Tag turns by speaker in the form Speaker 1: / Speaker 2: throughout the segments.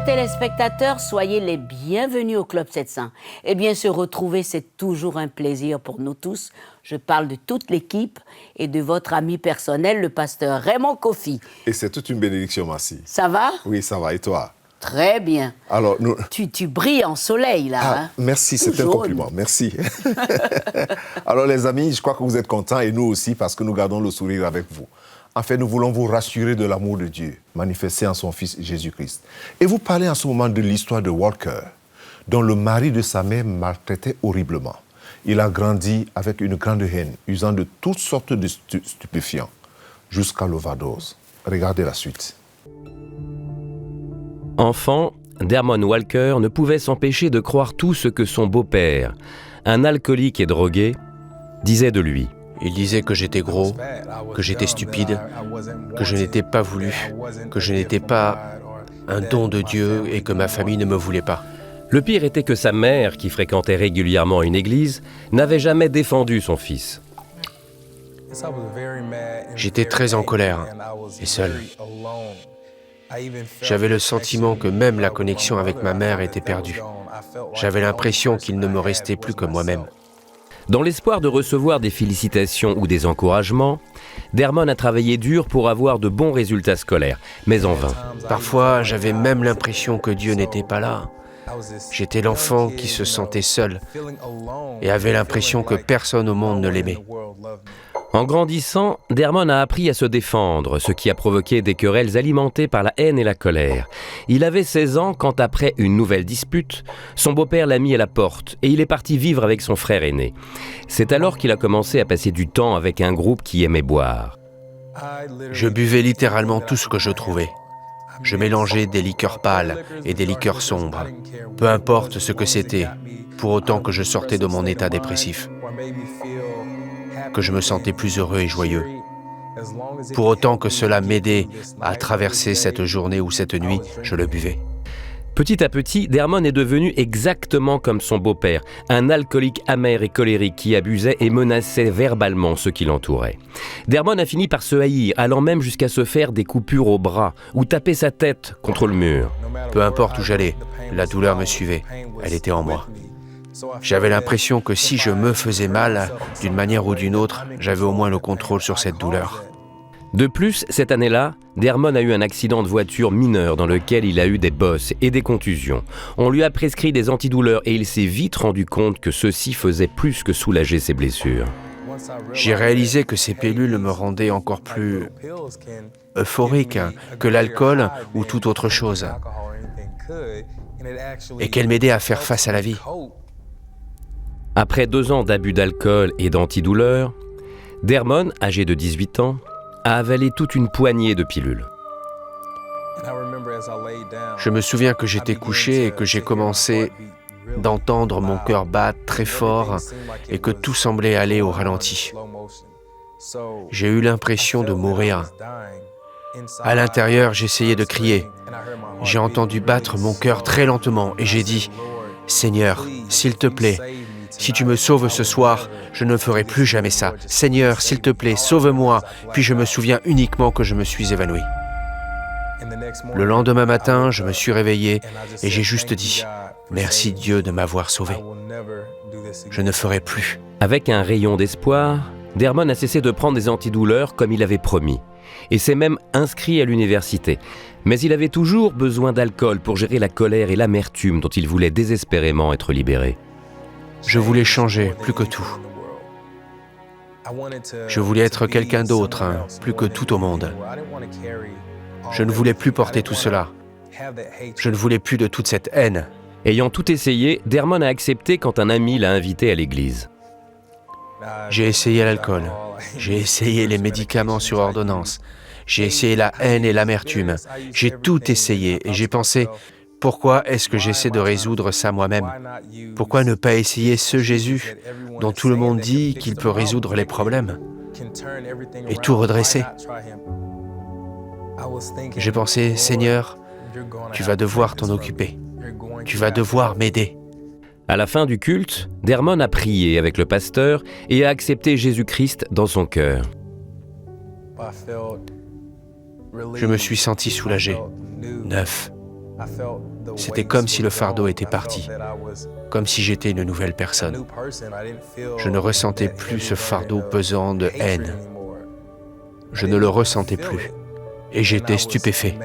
Speaker 1: Chers téléspectateurs, soyez les bienvenus au Club 700. Eh bien, se retrouver, c'est toujours un plaisir pour nous tous. Je parle de toute l'équipe et de votre ami personnel, le pasteur Raymond Kofi.
Speaker 2: Et c'est toute une bénédiction, merci.
Speaker 1: Ça va?
Speaker 2: Oui, ça va. Et toi?
Speaker 1: Très bien.
Speaker 2: Alors, nous...
Speaker 1: tu brilles en soleil, là.
Speaker 2: Ah,
Speaker 1: hein?
Speaker 2: Merci, c'est un compliment. Merci. Alors, les amis, je crois que vous êtes contents et nous aussi parce que nous gardons le sourire avec vous. En fait, nous voulons vous rassurer de l'amour de Dieu, manifesté en son Fils Jésus-Christ. Et vous parlez en ce moment de l'histoire de Walker, dont le mari de sa mère maltraitait horriblement. Il a grandi avec une grande haine, usant de toutes sortes de stupéfiants, jusqu'à l'overdose. Regardez la suite.
Speaker 3: Enfant, Dermon Walker ne pouvait s'empêcher de croire tout ce que son beau-père, un alcoolique et drogué, disait de lui.
Speaker 4: Il disait que j'étais gros, que j'étais stupide, que je n'étais pas voulu, que je n'étais pas un don de Dieu et que ma famille ne me voulait pas.
Speaker 3: Le pire était que sa mère, qui fréquentait régulièrement une église, n'avait jamais défendu son fils.
Speaker 4: J'étais très en colère et seul. J'avais le sentiment que même la connexion avec ma mère était perdue. J'avais l'impression qu'il ne me restait plus que moi-même.
Speaker 3: Dans l'espoir de recevoir des félicitations ou des encouragements, Dermon a travaillé dur pour avoir de bons résultats scolaires, mais en vain.
Speaker 4: Parfois, j'avais même l'impression que Dieu n'était pas là. J'étais l'enfant qui se sentait seul et avait l'impression que personne au monde ne l'aimait.
Speaker 3: En grandissant, Dermon a appris à se défendre, ce qui a provoqué des querelles alimentées par la haine et la colère. Il avait 16 ans quand, après une nouvelle dispute, son beau-père l'a mis à la porte et il est parti vivre avec son frère aîné. C'est alors qu'il a commencé à passer du temps avec un groupe qui aimait boire.
Speaker 4: Je buvais littéralement tout ce que je trouvais. Je mélangeais des liqueurs pâles et des liqueurs sombres, peu importe ce que c'était, pour autant que je sortais de mon état dépressif, que je me sentais plus heureux et joyeux. Pour autant que cela m'aidait à traverser cette journée ou cette nuit, je le buvais.
Speaker 3: Petit à petit, Dermon est devenu exactement comme son beau-père, un alcoolique amer et colérique qui abusait et menaçait verbalement ceux qui l'entouraient. Dermon a fini par se haïr, allant même jusqu'à se faire des coupures au bras ou taper sa tête contre le mur.
Speaker 4: Peu importe où j'allais, la douleur me suivait, elle était en moi. J'avais l'impression que si je me faisais mal, d'une manière ou d'une autre, j'avais au moins le contrôle sur cette douleur.
Speaker 3: De plus, cette année-là, Dermon a eu un accident de voiture mineur dans lequel il a eu des bosses et des contusions. On lui a prescrit des antidouleurs et il s'est vite rendu compte que ceci faisait plus que soulager ses blessures.
Speaker 4: J'ai réalisé que ces pilules me rendaient encore plus euphorique que l'alcool ou toute autre chose, et qu'elles m'aidaient à faire face à la vie.
Speaker 3: Après 2 ans d'abus d'alcool et d'antidouleurs, Dermon, âgé de 18 ans, a avalé toute une poignée de pilules.
Speaker 4: Je me souviens que j'étais couché et que j'ai commencé d'entendre mon cœur battre très fort et que tout semblait aller au ralenti. J'ai eu l'impression de mourir. À l'intérieur, j'essayais de crier. J'ai entendu battre mon cœur très lentement et j'ai dit « Seigneur, s'il te plaît, si tu me sauves ce soir, je ne ferai plus jamais ça. Seigneur, s'il te plaît, sauve-moi. » Puis je me souviens uniquement que je me suis évanoui. Le lendemain matin, je me suis réveillé et j'ai juste dit « Merci Dieu de m'avoir sauvé. Je ne ferai plus. »
Speaker 3: Avec un rayon d'espoir, Dermon a cessé de prendre des antidouleurs comme il avait promis. Et s'est même inscrit à l'université. Mais il avait toujours besoin d'alcool pour gérer la colère et l'amertume dont il voulait désespérément être libéré.
Speaker 4: Je voulais changer, plus que tout. Je voulais être quelqu'un d'autre, plus que tout au monde. Je ne voulais plus porter tout cela. Je ne voulais plus de toute cette haine.
Speaker 3: Ayant tout essayé, Dermon a accepté quand un ami l'a invité à l'église.
Speaker 4: J'ai essayé l'alcool, j'ai essayé les médicaments sur ordonnance, j'ai essayé la haine et l'amertume. J'ai tout essayé et j'ai pensé, pourquoi est-ce que j'essaie de résoudre ça moi-même? Pourquoi ne pas essayer ce Jésus dont tout le monde dit qu'il peut résoudre les problèmes et tout redresser? J'ai pensé, Seigneur, tu vas devoir t'en occuper, tu vas devoir m'aider.
Speaker 3: À la fin du culte, Dermon a prié avec le pasteur et a accepté Jésus-Christ dans son cœur.
Speaker 4: Je me suis senti soulagé, neuf. C'était comme si le fardeau était parti, comme si j'étais une nouvelle personne. Je ne ressentais plus ce fardeau pesant de haine. Je ne le ressentais plus. Et j'étais stupéfait.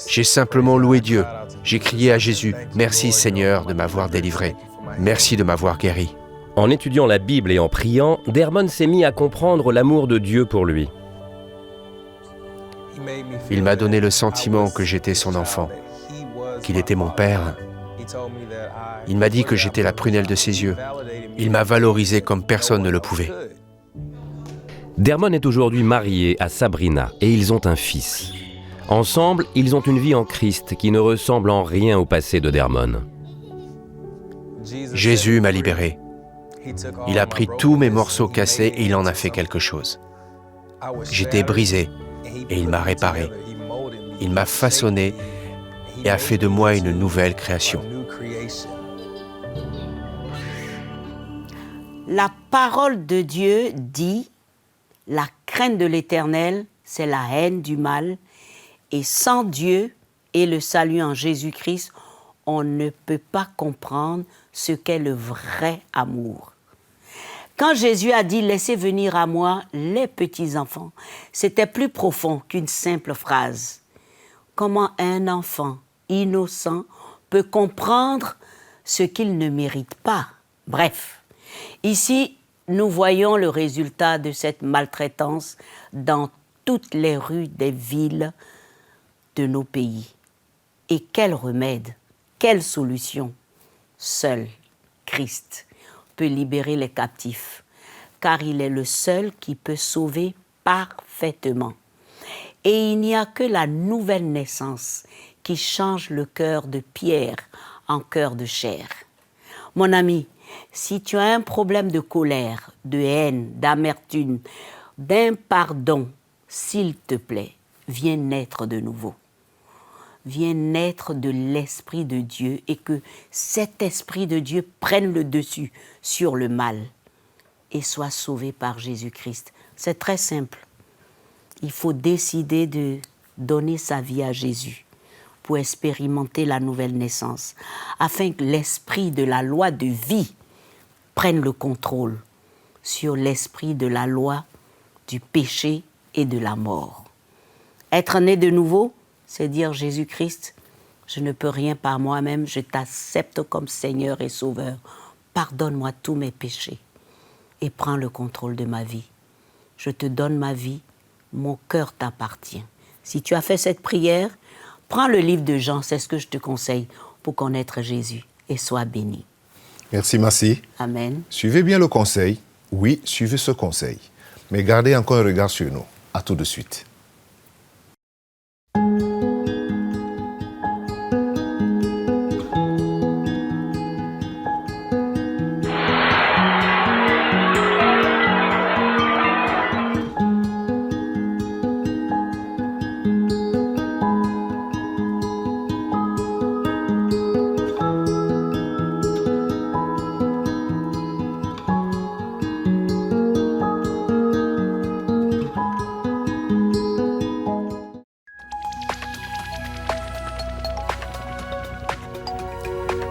Speaker 4: J'ai simplement loué Dieu. J'ai crié à Jésus, « Merci Seigneur de m'avoir délivré. Merci de m'avoir guéri. »
Speaker 3: En étudiant la Bible et en priant, Dermon s'est mis à comprendre l'amour de Dieu pour lui.
Speaker 4: Il m'a donné le sentiment que j'étais son enfant, qu'il était mon père. Il m'a dit que j'étais la prunelle de ses yeux. Il m'a valorisé comme personne ne le pouvait.
Speaker 3: Dermon est aujourd'hui marié à Sabrina et ils ont un fils. Ensemble, ils ont une vie en Christ qui ne ressemble en rien au passé de Dermon.
Speaker 4: Jésus m'a libéré. Il a pris tous mes morceaux cassés et il en a fait quelque chose. J'étais brisé et il m'a réparé. Il m'a façonné et a fait de moi une nouvelle création.
Speaker 1: La parole de Dieu dit « La crainte de l'Éternel, c'est la haine du mal, et sans Dieu et le salut en Jésus-Christ, on ne peut pas comprendre ce qu'est le vrai amour. » Quand Jésus a dit « Laissez venir à moi les petits-enfants », c'était plus profond qu'une simple phrase. Comment un enfant innocent peut comprendre ce qu'il ne mérite pas? Bref, ici, nous voyons le résultat de cette maltraitance dans toutes les rues des villes de nos pays. Et quel remède, quelle solution? Seul Christ peut libérer les captifs, car il est le seul qui peut sauver parfaitement. Et il n'y a que la nouvelle naissance qui change le cœur de pierre en cœur de chair. Mon ami, si tu as un problème de colère, de haine, d'amertume, d'impardon, s'il te plaît, viens naître de nouveau. Viens naître de l'Esprit de Dieu et que cet Esprit de Dieu prenne le dessus sur le mal et soit sauvé par Jésus-Christ. C'est très simple. Il faut décider de donner sa vie à Jésus pour expérimenter la nouvelle naissance, afin que l'esprit de la loi de vie prenne le contrôle sur l'esprit de la loi du péché et de la mort. Être né de nouveau, c'est dire Jésus-Christ, je ne peux rien par moi-même, je t'accepte comme Seigneur et Sauveur. Pardonne-moi tous mes péchés et prends le contrôle de ma vie. Je te donne ma vie, mon cœur t'appartient. Si tu as fait cette prière, prends le livre de Jean, c'est ce que je te conseille pour connaître Jésus et sois béni.
Speaker 2: Merci, Massi.
Speaker 1: Amen.
Speaker 2: Suivez bien le conseil. Oui, suivez ce conseil. Mais gardez encore un regard sur nous. À tout de suite.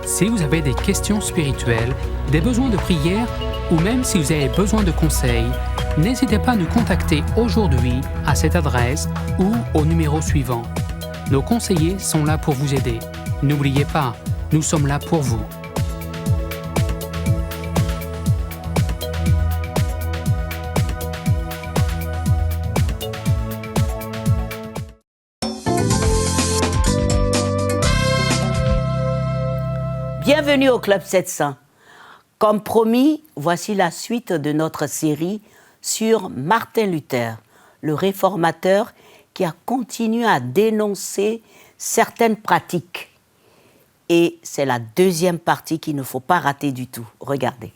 Speaker 5: Si vous avez des questions spirituelles, des besoins de prière ou même si vous avez besoin de conseils, n'hésitez pas à nous contacter aujourd'hui à cette adresse ou au numéro suivant. Nos conseillers sont là pour vous aider. N'oubliez pas, nous sommes là pour vous.
Speaker 1: Bienvenue au Club 700. Comme promis, voici la suite de notre série sur Martin Luther, le réformateur qui a continué à dénoncer certaines pratiques. Et c'est la deuxième partie qu'il ne faut pas rater du tout. Regardez.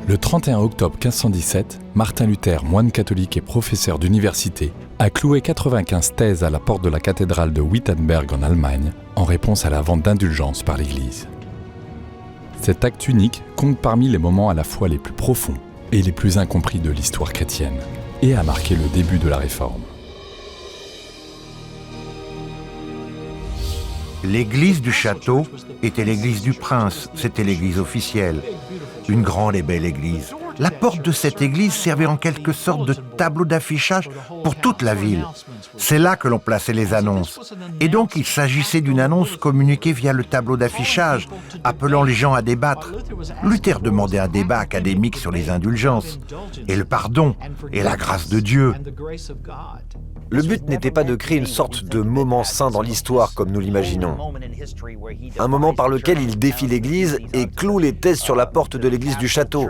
Speaker 6: Le 31 octobre 1517, Martin Luther, moine catholique et professeur d'université, a cloué 95 thèses à la porte de la cathédrale de Wittenberg en Allemagne, en réponse à la vente d'indulgences par l'Église. Cet acte unique compte parmi les moments à la fois les plus profonds et les plus incompris de l'histoire chrétienne, et a marqué le début de la Réforme.
Speaker 7: L'église du château était l'église du prince, c'était l'église officielle. Une grande et belle église. La porte de cette église servait en quelque sorte de tableau d'affichage pour toute la ville. C'est là que l'on plaçait les annonces. Et donc il s'agissait d'une annonce communiquée via le tableau d'affichage, appelant les gens à débattre. Luther demandait un débat académique sur les indulgences, et le pardon, et la grâce de Dieu.
Speaker 8: Le but n'était pas de créer une sorte de moment saint dans l'histoire comme nous l'imaginons. Un moment par lequel il défie l'Église et cloue les thèses sur la porte de l'église du château.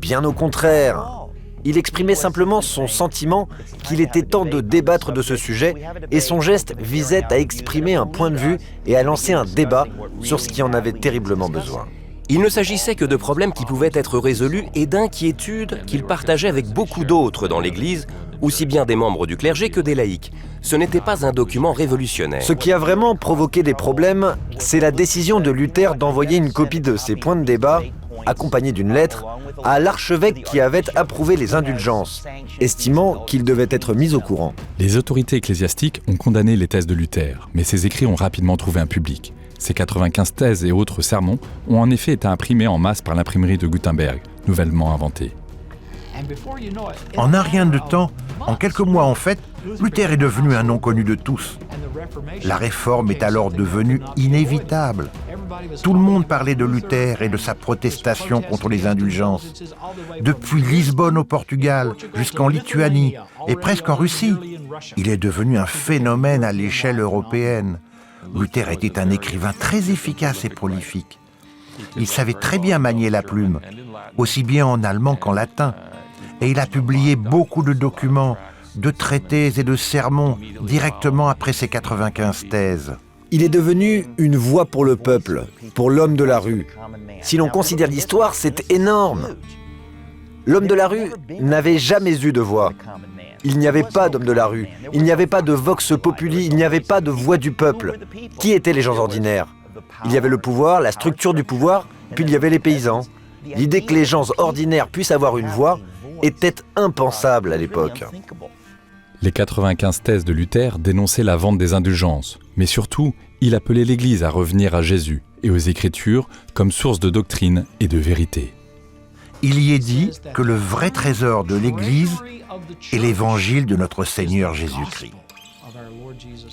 Speaker 8: Bien au contraire. Il exprimait simplement son sentiment qu'il était temps de débattre de ce sujet et son geste visait à exprimer un point de vue et à lancer un débat sur ce qui en avait terriblement besoin.
Speaker 3: Il ne s'agissait que de problèmes qui pouvaient être résolus et d'inquiétudes qu'il partageait avec beaucoup d'autres dans l'Église, aussi bien des membres du clergé que des laïcs. Ce n'était pas un document révolutionnaire.
Speaker 8: Ce qui a vraiment provoqué des problèmes, c'est la décision de Luther d'envoyer une copie de ses points de débat, accompagnée d'une lettre, à l'archevêque qui avait approuvé les indulgences, estimant qu'il devait être mis au courant.
Speaker 6: Les autorités ecclésiastiques ont condamné les thèses de Luther, mais ces écrits ont rapidement trouvé un public. Ces 95 thèses et autres sermons ont en effet été imprimés en masse par l'imprimerie de Gutenberg, nouvellement inventée.
Speaker 7: En un rien de temps, en quelques mois en fait, Luther est devenu un nom connu de tous. La réforme est alors devenue inévitable. Tout le monde parlait de Luther et de sa protestation contre les indulgences. Depuis Lisbonne au Portugal, jusqu'en Lituanie et presque en Russie, il est devenu un phénomène à l'échelle européenne. Luther était un écrivain très efficace et prolifique. Il savait très bien manier la plume, aussi bien en allemand qu'en latin. Et il a publié beaucoup de documents, de traités et de sermons directement après ses 95 thèses.
Speaker 8: Il est devenu une voix pour le peuple, pour l'homme de la rue. Si l'on considère l'histoire, c'est énorme. L'homme de la rue n'avait jamais eu de voix. Il n'y avait pas d'homme de la rue, il n'y avait pas de vox populi, il n'y avait pas de voix du peuple. Qui étaient les gens ordinaires? Il y avait le pouvoir, la structure du pouvoir, puis il y avait les paysans. L'idée que les gens ordinaires puissent avoir une voix était impensable à l'époque.
Speaker 6: Les 95 thèses de Luther dénonçaient la vente des indulgences, mais surtout, il appelait l'Église à revenir à Jésus et aux Écritures comme source de doctrine et de vérité.
Speaker 7: Il y est dit que le vrai trésor de l'Église est l'Évangile de notre Seigneur Jésus-Christ.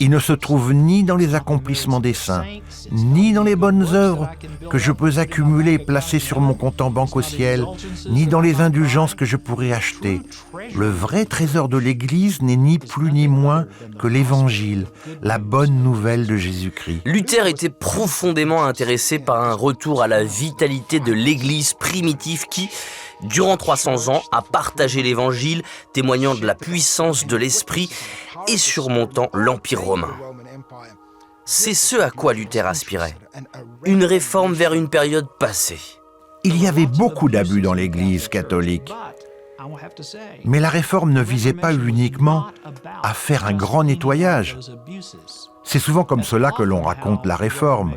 Speaker 7: Il ne se trouve ni dans les accomplissements des saints, ni dans les bonnes œuvres que je peux accumuler et placer sur mon compte en banque au ciel, ni dans les indulgences que je pourrais acheter. Le vrai trésor de l'Église n'est ni plus ni moins que l'Évangile, la bonne nouvelle de Jésus-Christ.
Speaker 9: Luther était profondément intéressé par un retour à la vitalité de l'Église primitive qui, durant 300 ans, a partagé l'Évangile, témoignant de la puissance de l'Esprit et surmontant l'Empire romain. C'est ce à quoi Luther aspirait. Une réforme vers une période passée.
Speaker 7: Il y avait beaucoup d'abus dans l'Église catholique. Mais la réforme ne visait pas uniquement à faire un grand nettoyage. C'est souvent comme cela que l'on raconte la réforme.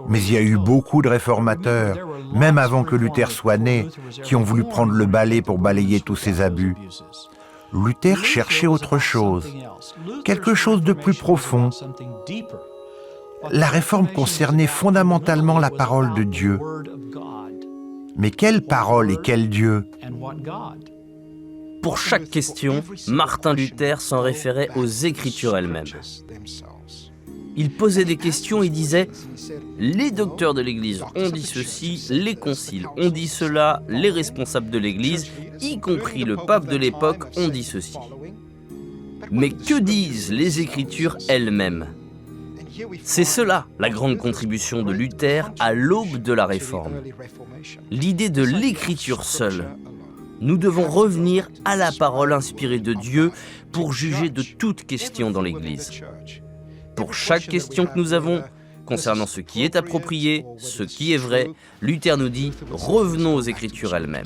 Speaker 7: Mais il y a eu beaucoup de réformateurs, même avant que Luther soit né, qui ont voulu prendre le balai pour balayer tous ces abus. Luther cherchait autre chose, quelque chose de plus profond. La réforme concernait fondamentalement la parole de Dieu. Mais quelle parole et quel Dieu ?
Speaker 9: Pour chaque question, Martin Luther s'en référait aux Écritures elles-mêmes. Il posait des questions et disait « Les docteurs de l'Église ont dit ceci, les conciles ont dit cela, les responsables de l'Église, y compris le pape de l'époque, ont dit ceci. » Mais que disent les Écritures elles-mêmes ? C'est cela, la grande contribution de Luther à l'aube de la Réforme. L'idée de l'Écriture seule. Nous devons revenir à la parole inspirée de Dieu pour juger de toute question dans l'Église. Pour chaque question que nous avons, concernant ce qui est approprié, ce qui est vrai, Luther nous dit « Revenons aux Écritures elles-mêmes ».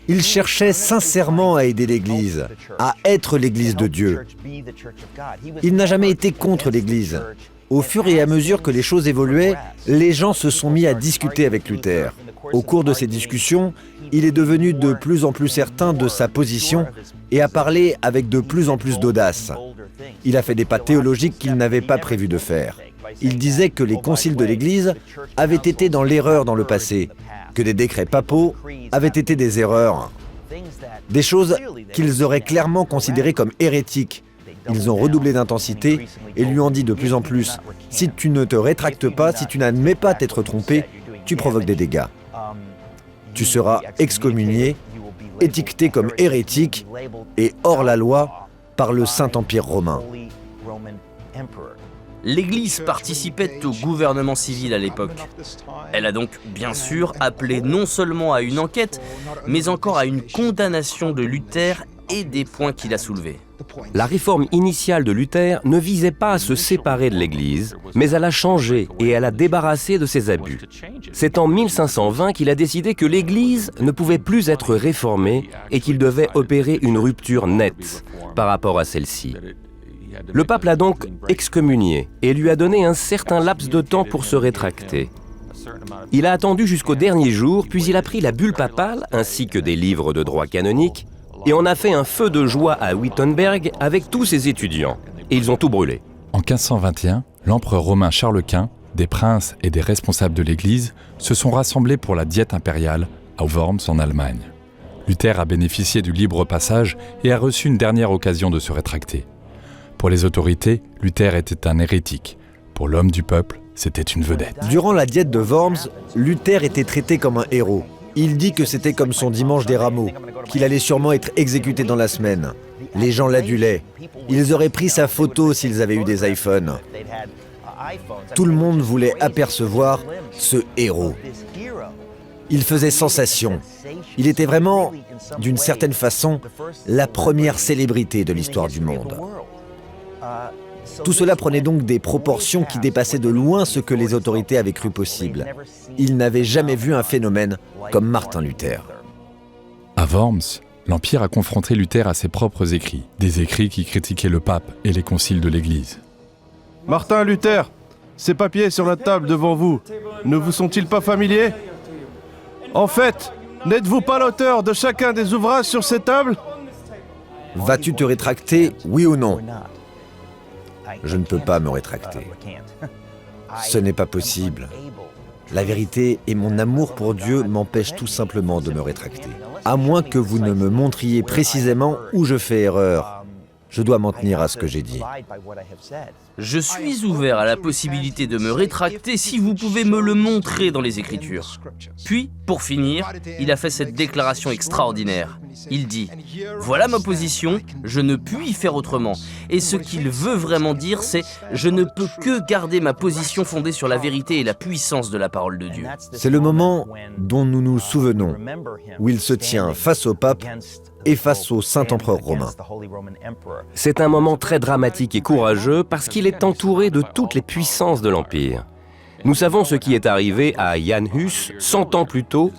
Speaker 8: Il cherchait sincèrement à aider l'Église, à être l'Église de Dieu. Il n'a jamais été contre l'Église. Au fur et à mesure que les choses évoluaient, les gens se sont mis à discuter avec Luther. Au cours de ces discussions, il est devenu de plus en plus certain de sa position et a parlé avec de plus en plus d'audace. Il a fait des pas théologiques qu'il n'avait pas prévu de faire. Il disait que les conciles de l'Église avaient été dans l'erreur dans le passé, que des décrets papaux avaient été des erreurs, des choses qu'ils auraient clairement considérées comme hérétiques. Ils ont redoublé d'intensité et lui ont dit de plus en plus « Si tu ne te rétractes pas, si tu n'admets pas t'être trompé, tu provoques des dégâts. Tu seras excommunié, étiqueté comme hérétique et hors la loi par le Saint-Empire romain. »
Speaker 9: L'Église participait au gouvernement civil à l'époque. Elle a donc bien sûr appelé non seulement à une enquête, mais encore à une condamnation de Luther et des points qu'il a soulevés.
Speaker 3: La réforme initiale de Luther ne visait pas à se séparer de l'Église, mais à la changer et à la débarrasser de ses abus. C'est en 1520 qu'il a décidé que l'Église ne pouvait plus être réformée et qu'il devait opérer une rupture nette par rapport à celle-ci. Le pape l'a donc excommunié et lui a donné un certain laps de temps pour se rétracter. Il a attendu jusqu'au dernier jour, puis il a pris la bulle papale ainsi que des livres de droit canonique et on a fait un feu de joie à Wittenberg avec tous ses étudiants. Et ils ont tout brûlé.
Speaker 6: En 1521, l'empereur romain Charles Quint, des princes et des responsables de l'Église se sont rassemblés pour la diète impériale à Worms en Allemagne. Luther a bénéficié du libre passage et a reçu une dernière occasion de se rétracter. Pour les autorités, Luther était un hérétique. Pour l'homme du peuple, c'était une vedette.
Speaker 8: Durant la diète de Worms, Luther était traité comme un héros. Il dit que c'était comme son dimanche des rameaux, qu'il allait sûrement être exécuté dans la semaine. Les gens l'adulaient. Ils auraient pris sa photo s'ils avaient eu des iPhones. Tout le monde voulait apercevoir ce héros. Il faisait sensation. Il était vraiment, d'une certaine façon, la première célébrité de l'histoire du monde. Tout cela prenait donc des proportions qui dépassaient de loin ce que les autorités avaient cru possible. Ils n'avaient jamais vu un phénomène comme Martin Luther.
Speaker 6: À Worms, l'Empire a confronté Luther à ses propres écrits, des écrits qui critiquaient le pape et les conciles de l'Église.
Speaker 10: Martin Luther, ces papiers sur la table devant vous, ne vous sont-ils pas familiers? En fait, n'êtes-vous pas l'auteur de chacun des ouvrages sur ces tables?
Speaker 8: Vas-tu te rétracter, oui ou non? Je ne peux pas me rétracter. Ce n'est pas possible. La vérité et mon amour pour Dieu m'empêchent tout simplement de me rétracter. À moins que vous ne me montriez précisément où je fais erreur. Je dois m'en tenir à ce que j'ai dit.
Speaker 9: Je suis ouvert à la possibilité de me rétracter si vous pouvez me le montrer dans les Écritures. Puis, pour finir, il a fait cette déclaration extraordinaire. Il dit « Voilà ma position, je ne puis faire autrement. » Et ce qu'il veut vraiment dire, c'est « Je ne peux que garder ma position fondée sur la vérité et la puissance de la parole de Dieu. »
Speaker 8: C'est le moment dont nous nous souvenons, où il se tient face au pape et face au Saint-Empereur romain.
Speaker 3: C'est un moment très dramatique et courageux parce qu'il est entouré de toutes les puissances de l'Empire. Nous savons ce qui est arrivé à Jan Hus 100 ans plus tôt,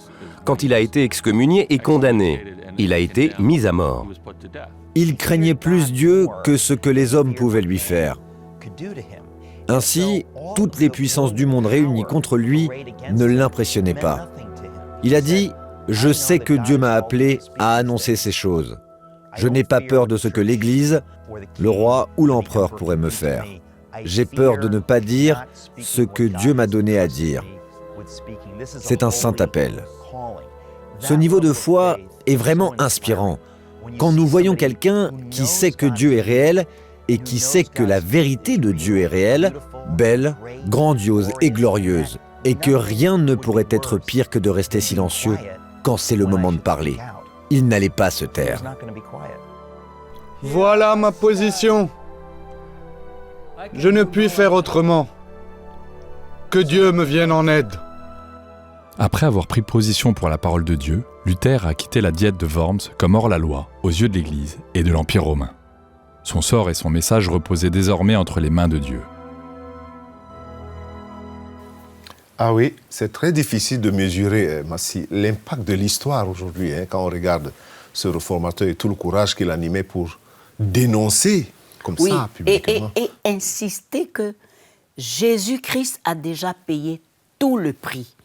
Speaker 3: quand il a été excommunié et condamné. Il a été mis à mort.
Speaker 8: Il craignait plus Dieu que ce que les hommes pouvaient lui faire. Ainsi, toutes les puissances du monde réunies contre lui ne l'impressionnaient pas. Il a dit « Je sais que Dieu m'a appelé à annoncer ces choses. Je n'ai pas peur de ce que l'Église, le roi ou l'empereur pourraient me faire. J'ai peur de ne pas dire ce que Dieu m'a donné à dire. » C'est un saint appel. Ce niveau de foi est vraiment inspirant. Quand nous voyons quelqu'un qui sait que Dieu est réel et qui sait que la vérité de Dieu est réelle, belle, grandiose et glorieuse, et que rien ne pourrait être pire que de rester silencieux quand c'est le moment de parler. Il n'allait pas se taire.
Speaker 10: Voilà ma position. Je ne puis faire autrement. Que Dieu me vienne en aide.
Speaker 6: Après avoir pris position pour la parole de Dieu, Luther a quitté la diète de Worms comme hors-la-loi aux yeux de l'Église et de l'Empire romain. Son sort et son message reposaient désormais entre les mains de Dieu.
Speaker 2: Ah oui, c'est très difficile de mesurer, Massi, l'impact de l'histoire aujourd'hui, quand on regarde ce réformateur et tout le courage qu'il animait pour dénoncer comme ça publiquement.
Speaker 1: Et insister que Jésus-Christ a déjà payé tout le prix.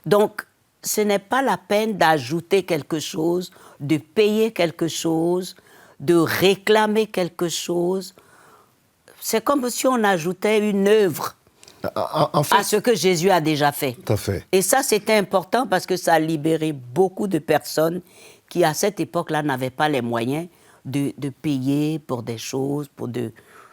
Speaker 1: Donc, ce n'est pas la peine d'ajouter quelque chose, de payer quelque chose, de réclamer quelque chose. C'est comme si on ajoutait une œuvre.
Speaker 2: En fait,
Speaker 1: à ce que Jésus a déjà fait.
Speaker 2: tout à fait.
Speaker 1: Et ça, c'était important parce que ça a libéré beaucoup de personnes qui, à cette époque-là, n'avaient pas les moyens de payer pour des choses, pour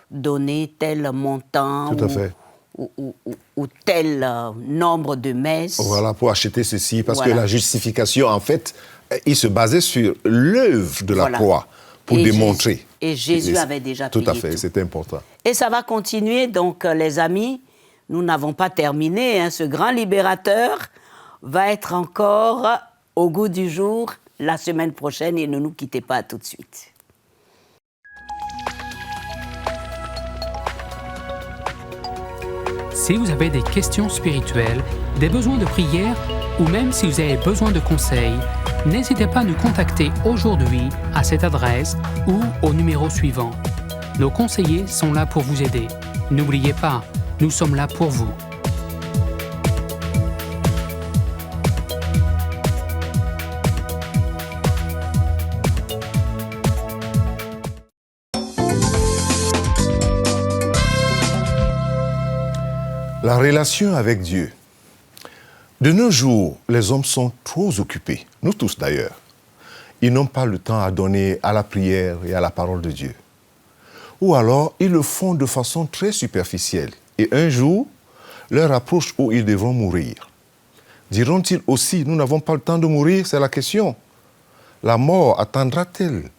Speaker 1: donner tel montant
Speaker 2: Tout à fait.
Speaker 1: ou tel nombre de messes.
Speaker 2: Voilà, pour acheter ceci, parce
Speaker 1: Voilà.
Speaker 2: que la justification, en fait, il se basait sur l'œuvre de la
Speaker 1: Voilà.
Speaker 2: croix pour
Speaker 1: Et
Speaker 2: démontrer.
Speaker 1: Jésus avait déjà
Speaker 2: tout
Speaker 1: payé
Speaker 2: à fait,
Speaker 1: tout.
Speaker 2: c'était important.
Speaker 1: Et ça va continuer, donc les amis, nous n'avons pas terminé, hein. Ce grand libérateur va être encore au goût du jour la semaine prochaine et ne nous quittez pas tout de suite.
Speaker 5: Si vous avez des questions spirituelles, des besoins de prière ou même si vous avez besoin de conseils, n'hésitez pas à nous contacter aujourd'hui à cette adresse ou au numéro suivant. Nos conseillers sont là pour vous aider. N'oubliez pas, nous sommes là pour vous.
Speaker 2: La relation avec Dieu. De nos jours, les hommes sont trop occupés, nous tous d'ailleurs. Ils n'ont pas le temps à donner à la prière et à la parole de Dieu. Ou alors, ils le font de façon très superficielle. Et un jour, l'heure approche où ils devront mourir. Diront-ils aussi, nous n'avons pas le temps de mourir, c'est la question. La mort attendra-t-elle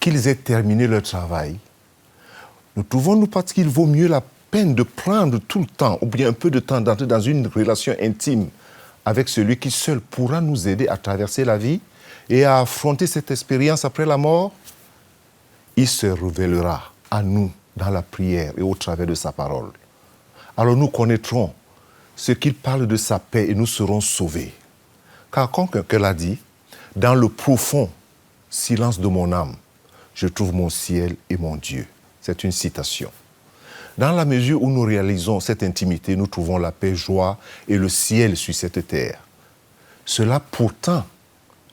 Speaker 2: qu'ils aient terminé leur travail? Ne trouvons-nous pas qu'il vaut mieux la peine de prendre tout le temps, ou bien un peu de temps, d'entrer dans une relation intime avec celui qui seul pourra nous aider à traverser la vie et à affronter cette expérience après la mort? Il se révélera à nous dans la prière et au travers de sa parole. Alors nous connaîtrons ce qu'il parle de sa paix et nous serons sauvés. Car comme quelqu'un l'a dit, dans le profond silence de mon âme, je trouve mon ciel et mon Dieu. C'est une citation. Dans la mesure où nous réalisons cette intimité, nous trouvons la paix, joie et le ciel sur cette terre. Cela pourtant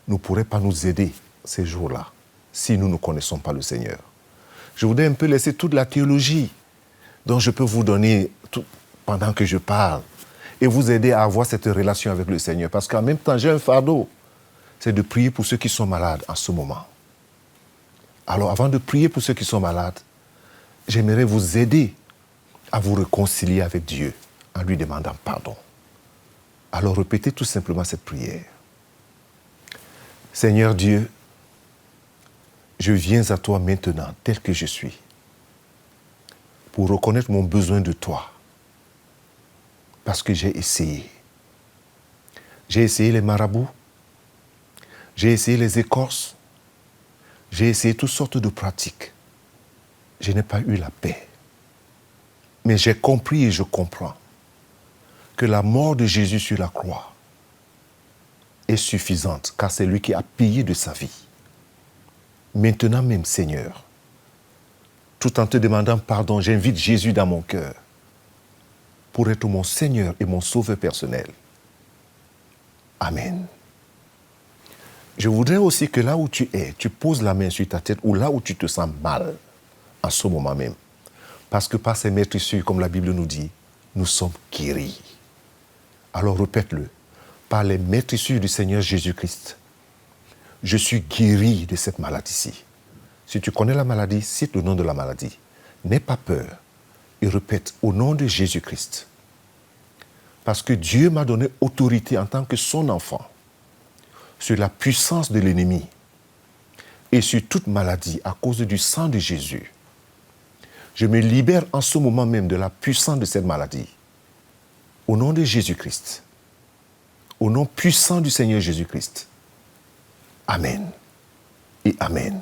Speaker 2: ne pourrait pas nous aider ces jours-là si nous ne connaissons pas le Seigneur. Je voudrais un peu laisser toute la théologie dont je peux vous donner pendant que je parle et vous aider à avoir cette relation avec le Seigneur. Parce qu'en même temps, j'ai un fardeau, c'est de prier pour ceux qui sont malades en ce moment. Alors avant de prier pour ceux qui sont malades, j'aimerais vous aider à vous réconcilier avec Dieu en lui demandant pardon. Alors répétez tout simplement cette prière. Seigneur Dieu, je viens à toi maintenant tel que je suis pour reconnaître mon besoin de toi parce que j'ai essayé. J'ai essayé les marabouts, j'ai essayé les écorces, j'ai essayé toutes sortes de pratiques. Je n'ai pas eu la paix. Mais j'ai compris et je comprends que la mort de Jésus sur la croix est suffisante, car c'est lui qui a payé de sa vie. Maintenant même, Seigneur, tout en te demandant pardon, j'invite Jésus dans mon cœur pour être mon Seigneur et mon Sauveur personnel. Amen. Je voudrais aussi que là où tu es, tu poses la main sur ta tête ou là où tu te sens mal, en ce moment même. Parce que par ces meurtrissures, comme la Bible nous dit, nous sommes guéris. Alors répète-le. Par les meurtrissures du Seigneur Jésus-Christ, je suis guéri de cette maladie-ci. Si tu connais la maladie, cite le nom de la maladie. N'aie pas peur et répète au nom de Jésus-Christ. Parce que Dieu m'a donné autorité en tant que son enfant sur la puissance de l'ennemi et sur toute maladie à cause du sang de Jésus. Je me libère en ce moment même de la puissance de cette maladie. Au nom de Jésus-Christ. Au nom puissant du Seigneur Jésus-Christ. Amen. Et Amen.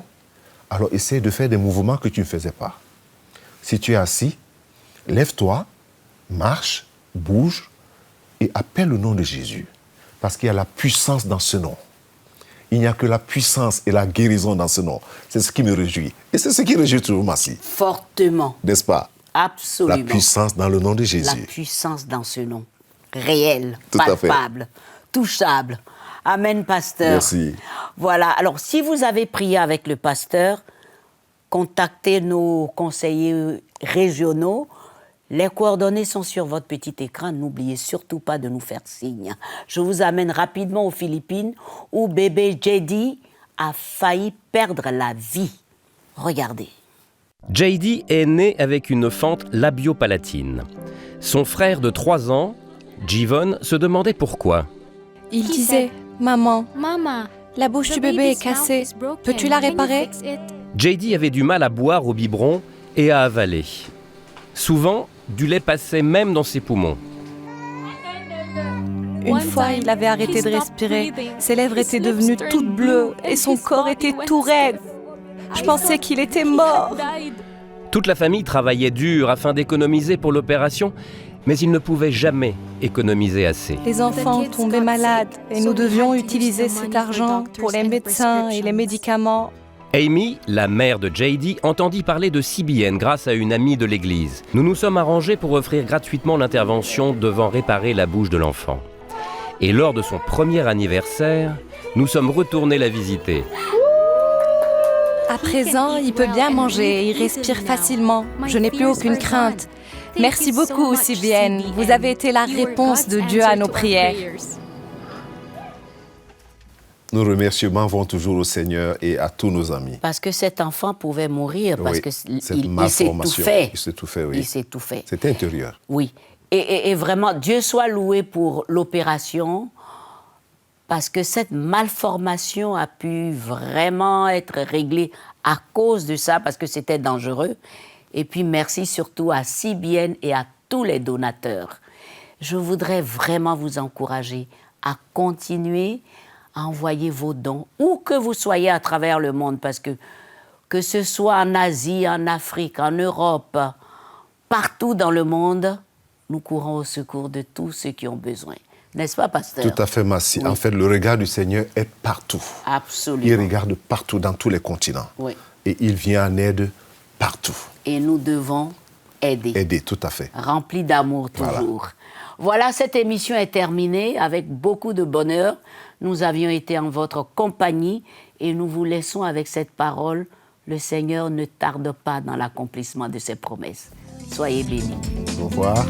Speaker 2: Alors essaie de faire des mouvements que tu ne faisais pas. Si tu es assis, lève-toi, marche, bouge et appelle le nom de Jésus. Parce qu'il y a la puissance dans ce nom. Il n'y a que la puissance et la guérison dans ce nom. C'est ce qui me réjouit. Et c'est ce qui réjouit toujours Massi.
Speaker 1: Fortement.
Speaker 2: N'est-ce pas?
Speaker 1: Absolument.
Speaker 2: La puissance dans le nom de Jésus.
Speaker 1: La puissance dans ce nom. Réel,
Speaker 2: Tout à fait.
Speaker 1: palpable, touchable. Amen, pasteur.
Speaker 2: Merci.
Speaker 1: Voilà. Alors, si vous avez prié avec le pasteur, contactez nos conseillers régionaux. Les coordonnées sont sur votre petit écran. N'oubliez surtout pas de nous faire signe. Je vous amène rapidement aux Philippines où bébé JD a failli perdre la vie. Regardez.
Speaker 3: JD est né avec une fente labiopalatine. Son frère de 3 ans, Jivon, se demandait pourquoi.
Speaker 11: Il disait « Maman, la bouche du bébé est cassée. Peux-tu la réparer ?»
Speaker 3: JD avait du mal à boire au biberon et à avaler. Souvent, du lait passait même dans ses poumons.
Speaker 11: Une fois, il avait arrêté de respirer. Ses lèvres étaient devenues toutes bleues et son corps était tout raide. Je pensais qu'il était mort.
Speaker 3: Toute la famille travaillait dur afin d'économiser pour l'opération, mais ils ne pouvaient jamais économiser assez.
Speaker 11: Les enfants tombaient malades et nous devions utiliser cet argent pour les médecins et les médicaments.
Speaker 3: Amy, la mère de JD, entendit parler de CBN grâce à une amie de l'église. Nous nous sommes arrangés pour offrir gratuitement l'intervention devant réparer la bouche de l'enfant. Et lors de son premier anniversaire, nous sommes retournés la visiter.
Speaker 11: À présent, il peut bien manger et il respire facilement. Je n'ai plus aucune crainte. Merci beaucoup, CBN. Vous avez été la réponse de Dieu à nos prières.
Speaker 2: Nos remerciements vont toujours au Seigneur et à tous nos amis.
Speaker 1: Parce que cet enfant pouvait mourir, parce
Speaker 2: Oui,
Speaker 1: qu'il
Speaker 2: cette
Speaker 1: il
Speaker 2: malformation.
Speaker 1: s'étouffait.
Speaker 2: Il s'étouffait, oui.
Speaker 1: Il s'étouffait.
Speaker 2: C'était intérieur.
Speaker 1: Oui. Et vraiment, Dieu soit loué pour l'opération, parce que cette malformation a pu vraiment être réglée à cause de ça, parce que c'était dangereux. Et puis merci surtout à CBN et à tous les donateurs. Je voudrais vraiment vous encourager à continuer à envoyer vos dons, où que vous soyez à travers le monde, parce que ce soit en Asie, en Afrique, en Europe, partout dans le monde, nous courons au secours de tous ceux qui ont besoin. N'est-ce pas, pasteur?
Speaker 2: Tout à fait, Massi.
Speaker 1: Oui.
Speaker 2: En fait, le regard du Seigneur est partout.
Speaker 1: Absolument.
Speaker 2: Il regarde partout, dans tous les continents.
Speaker 1: Oui.
Speaker 2: Et il vient en aide partout.
Speaker 1: Et nous devons aider.
Speaker 2: Aider, tout à fait.
Speaker 1: Rempli d'amour toujours. Voilà, cette émission est terminée avec beaucoup de bonheur. Nous avions été en votre compagnie et nous vous laissons avec cette parole. Le Seigneur ne tarde pas dans l'accomplissement de ses promesses. Soyez bénis.
Speaker 2: Au revoir.